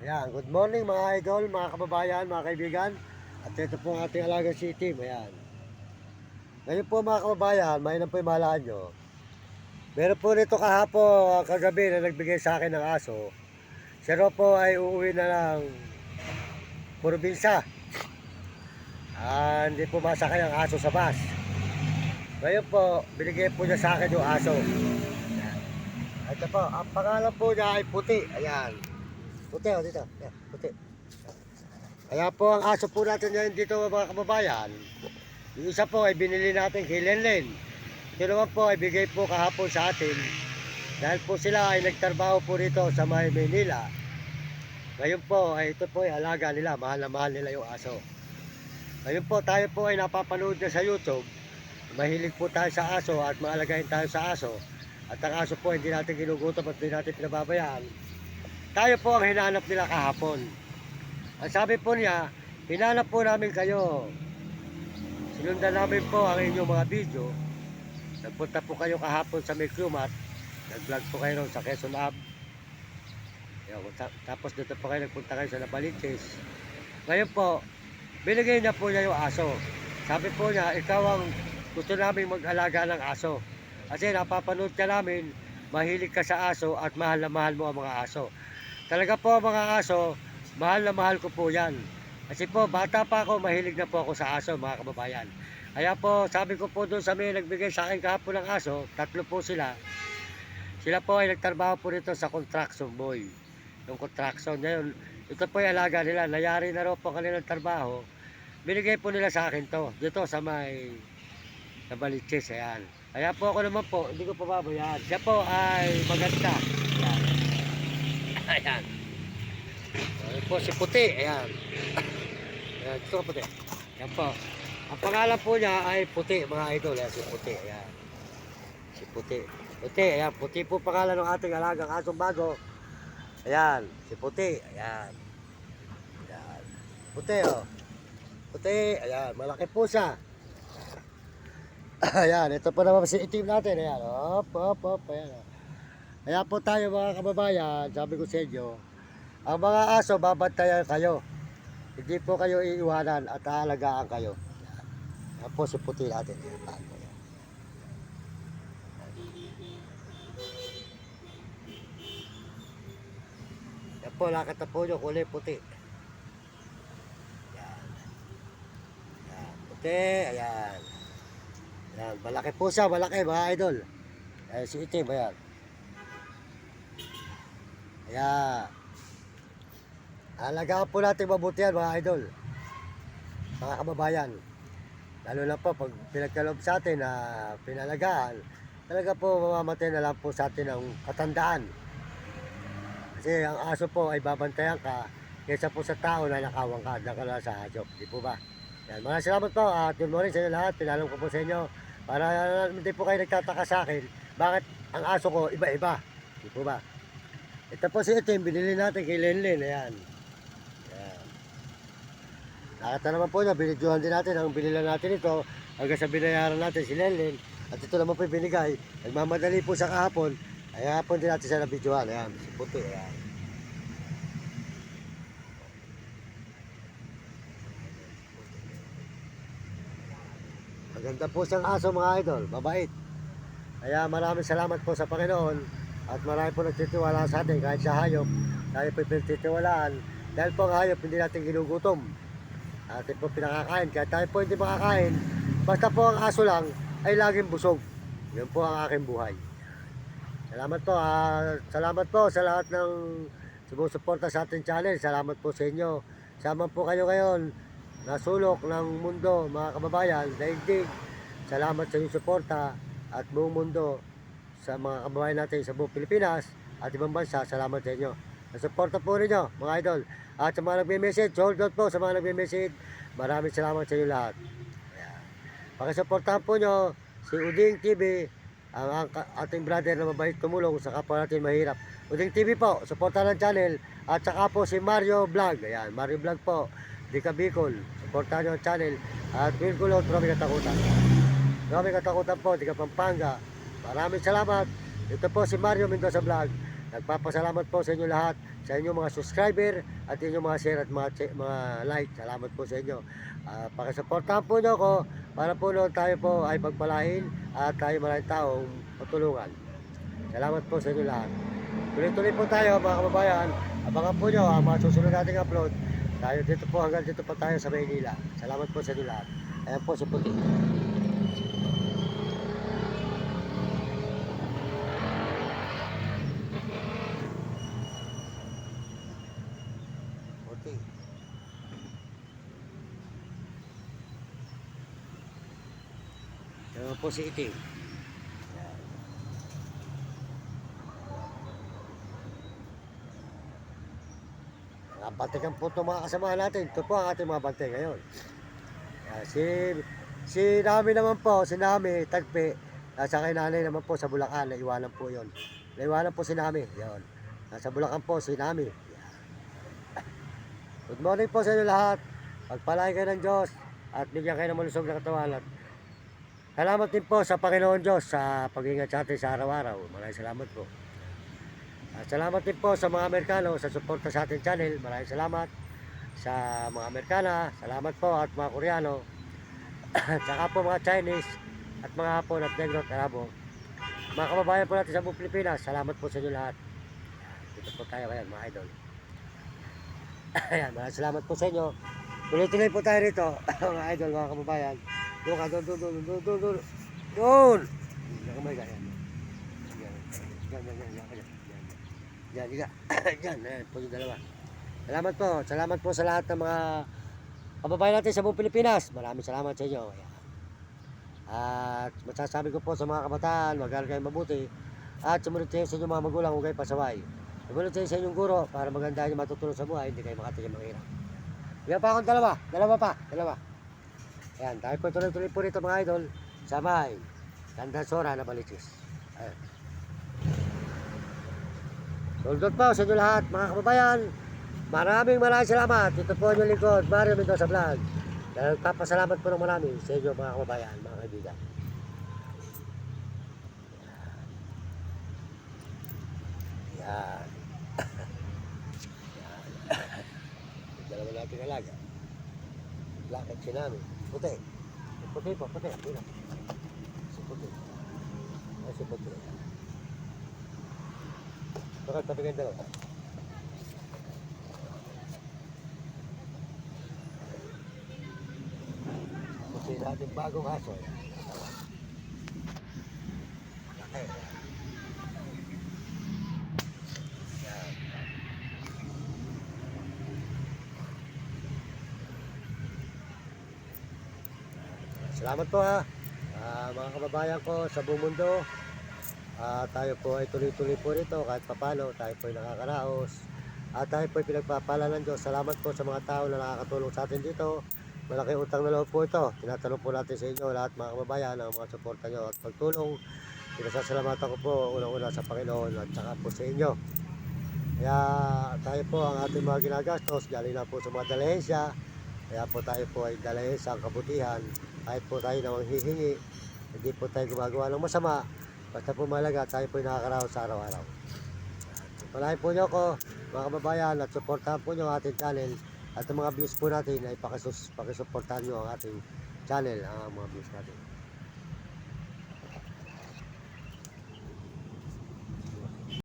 Ayan, good morning mga idol, mga kababayan, mga kaibigan. At ito po ang ating alagang si Team. Ayan. Ngayon po mga kababayan, may po yung mahalaan nyo. Meron po nito kahapon, kagabi na nagbigay sa akin ng aso. Siya raw po ay uuwi na ng probinsya. Hindi po masakay ang aso sa bus. Ngayon po, binigay po niya sa akin yung aso. Ayan. Ito po, ang pangalan po niya ay Puti. Ayan. Puti, o dito. Ayan, Puti. Kaya po ang aso po natin ngayon dito mga kababayan, yung isa po ay binili natin kay Lenlen. Ito naman po ay bigay po kahapon sa atin dahil po sila ay nagtrabaho po rito sa may Maynila. Ngayon po ay ito po ay alaga nila, mahal na mahal nila yung aso. Ngayon po tayo po ay napapanood na sa YouTube. Mahilig po tayo sa aso at maalagayin tayo sa aso. At ang aso po hindi natin ginugutom at hindi natin pinababayaan. Tayo po ang hinanap nila kahapon. Ang sabi po niya, hinanap po namin kayo. Sinundan namin po ang inyong mga video. Nagpunta po kayo kahapon sa Mercumat. Nag-vlog po kayo sa Quezon Ave. Tapos dito po kayo nagpunta kayo sa Nabaliches. Ngayon po, binigay niya po niya yung aso. Sabi po niya, ikaw ang gusto namin mag-alaga ng aso. Kasi napapanood ka namin, mahilig ka sa aso at mahal na mahal mo ang mga aso. Talaga po ang mga aso, mahal na mahal ko po yan. Kasi po, bata pa ako, mahilig na po ako sa aso, mga kababayan. Kaya po, sabi ko po doon sa may nagbigay sa akin kahapon ng aso, 3 po sila. Sila po ay nagtrabaho po rito sa construction boy. Yung construction ngayon, ito po ay alaga nila. Nayari na raw po kanilang trabaho. Binigay po nila sa akin to. Dito sa may Nabaliches, ayan. Kaya po ako naman po, hindi ko pababayaan. Siya po ay maganda. Ayan. Ayan. Ayan po si Puti, ayan. Ayan, ito Puti. Ayan po. Ang pangalan po niya ay Puti, mga idol. Ayan, si Puti, ayan. Si Puti. Puti, ayan. Puti po pangalan ng ating alagang asong bago. Ayan, si Puti, ayan. Ayan. Puti, oh. Puti, ayan. Malaki po siya. Ayan, ito po naman si itim natin. Ayan, hop, hop, hop. Ayan, oh. Kaya po tayo mga kababayan, sabi ko sa inyo, ang mga aso, babantayan kayo. Hindi po kayo iiwanan at aalagaan kayo. Yan po si Puti natin. Yan po, lakat na po nyo, kulay puti. Yan. Yan, puti, ayan. Yan, malaki po siya, malaki mga idol. Ayan, si itim, ayan. Ayan. Alagaan po natin mabuti yan mga idol, mga kababayan. Lalo na po pag pinagkaloob sa atin na pinalagaan, talaga po mamamatay na lang po sa atin ang katandaan. Kasi ang aso po ay babantayan ka kaysa po sa tao na nakawang ka, nakala sa hayop. Di po ba? Yan, maraming salamat po at good morning sa inyo lahat. Pinalam ko po sa inyo para hindi po kayo nagtataka sa akin bakit ang aso ko iba-iba. Di po ba? Ito po si itim, binili natin kay Lenlen. Ayan. Ayan. Nakita naman po niya, binidyohan din natin ang binila natin ito hanggang sa binayaran natin si Lenlen. At ito naman po yung binigay. Nagmamadali po sa kahapon. Ay hapon din natin siya nabidyohan. Ayan, si Puti. Ayan. Maganda po siyang aso mga idol, mabait. Kaya maraming salamat po sa Panginoon at marami po nagtitiwala sa atin kahit sa hayop. Tayo po pinagtitiwalaan dahil po ang hayop hindi natin ginugutom. Atin po pinakakain, kaya tayo po hindi makakain. Basta po ang aso lang ay laging busog. Yun po ang aking buhay. Salamat po, salamat po sa lahat ng sumusuporta sa ating channel. Salamat po sa inyo. Sama po kayo ngayon nasulok ng mundo mga kababayan, daigdig. Salamat sa inyong suporta at buong mundo sa mga kababayan natin sa buong Pilipinas at ibang bansa. Salamat sa inyo. Nasuporta po rin nyo mga idol. At sa mga nagme-message, hold on po sa mga nagme-message. Maraming salamat sa inyo lahat. Ayan. Pakisuportahan po nyo si Uding TV, ang ating brother na mabait tumulong sa kapwa natin mahirap. Uding TV po, suportahan ng channel. At saka po si Mario Vlog. Ayan, Mario Vlog po. Di ka Bicol. Suportahan nyo ang channel. At Wilkulot, maraming katakutan. Maraming katakutan po, di ka Pampanga. Maraming salamat. Ito po si Mario Mendoza Vlog. Nagpapasalamat po sa inyo lahat, sa inyong mga subscriber at inyong mga share at mga like. Salamat po sa inyo. Pakisuportahan po nyo ako para po noon tayo po ay pagpalain at tayo maraming taong matulungan. Salamat po sa inyo lahat. Tuloy-tuloy po tayo mga kababayan. Abangan po nyo ang mga susunod nating upload. Tayo dito po, hanggang dito po tayo sa Maynila. Salamat po sa inyo lahat. Ayan po si Puti. Puti. Ayan po si Iting. Bantikan po itong mga kasamahan natin. Ito po ang ating mga bantay ngayon. Si Nami naman po, si Nami, Tagpi. Nasa kay nanay naman po sa Bulacan, naiwanan po yon. Naiwanan po si Nami. Yon. Nasa Bulacan po si Nami. Good morning po sa inyo lahat. Pagpalain kayo ng Diyos at bigyan kayo ng malusog na katawan. At salamat din po sa Panginoon Diyos sa pag-ingat sa atin sa araw-araw. Maraming salamat po. Salamat din po sa mga Amerikano sa suporta sa ating channel. Maraming salamat sa mga Amerikana. Salamat po at mga Koreano. Saka po mga Chinese at mga Hapon at Negro at Arabo. Mga kababayan po natin sa buong Pilipinas. Salamat po sa inyo lahat. Dito po tayo ngayon mga idol. Ayan, maraming salamat po sa inyo. Tuloy-tuloy po tayo rito mga idol, mga kababayan. Doon ka, doon. Doon! Nakamay ka, yan. Yan. Ayan po yung dalawa. Salamat po sa lahat ng mga kababayan natin sa buong Pilipinas. Maraming salamat sa inyo. Ayan. At masasabi ko po sa mga kabataan, mag-aaral kayo mabuti. At sumunod kayo sa inyong mga magulang, huwag kayo pasaway. Sumunod kayo sa inyong guro para maganda yung matutulong sa buhay, hindi kayo makatigil manghirap. Yan pa akong dalawa. Ayan, tayo po tuloy-tuloy po rito mga idol sa may Candansora na Baliches. Ayan. Suldot po sa inyo lahat mga kababayan. Maraming salamat. Ito po ang lingkod, Mario Mendoza Vlog. Nagpapasalamat po ng marami sa inyo mga kababayan, mga kaibigan. Yan. Dalawa natin alaga. Lakad si namin. Puti. Puti. Si Puti. Si Puti. Bakit tabi kayo dalawa? Kasi natin bagong aso. Okay. Salamat po mga kababayan ko sa buong mundo. Tayo po ay tuloy-tuloy po rito kahit papano, tayo po ay nakakaraos at tayo po ay pinagpapala ng Diyos. Salamat po sa mga tao na nakakatulong sa atin dito. Malaki utang na loob po ito. Tinatanong po natin sa inyo lahat mga kababayan ang mga suporta nyo at pagtulong. Pinasasalamatan ko po unang-una sa Panginoon at saka po sa inyo. Kaya tayo po ang ating mga ginagastos galing na po sa mga dalahensya. Kaya po tayo po ay dalahensya ang kabutihan. Kahit po tayo namang hihingi, hindi po tayo gumagawa ng masama. Basta po malaga, tayo po nakakaraos sa araw-araw. Palahin po nyo ako, mga kababayan, at supportahan po nyo ang ating channel. At ang mga views po natin ay pakisuportahan nyo ang ating channel, ang mga views natin.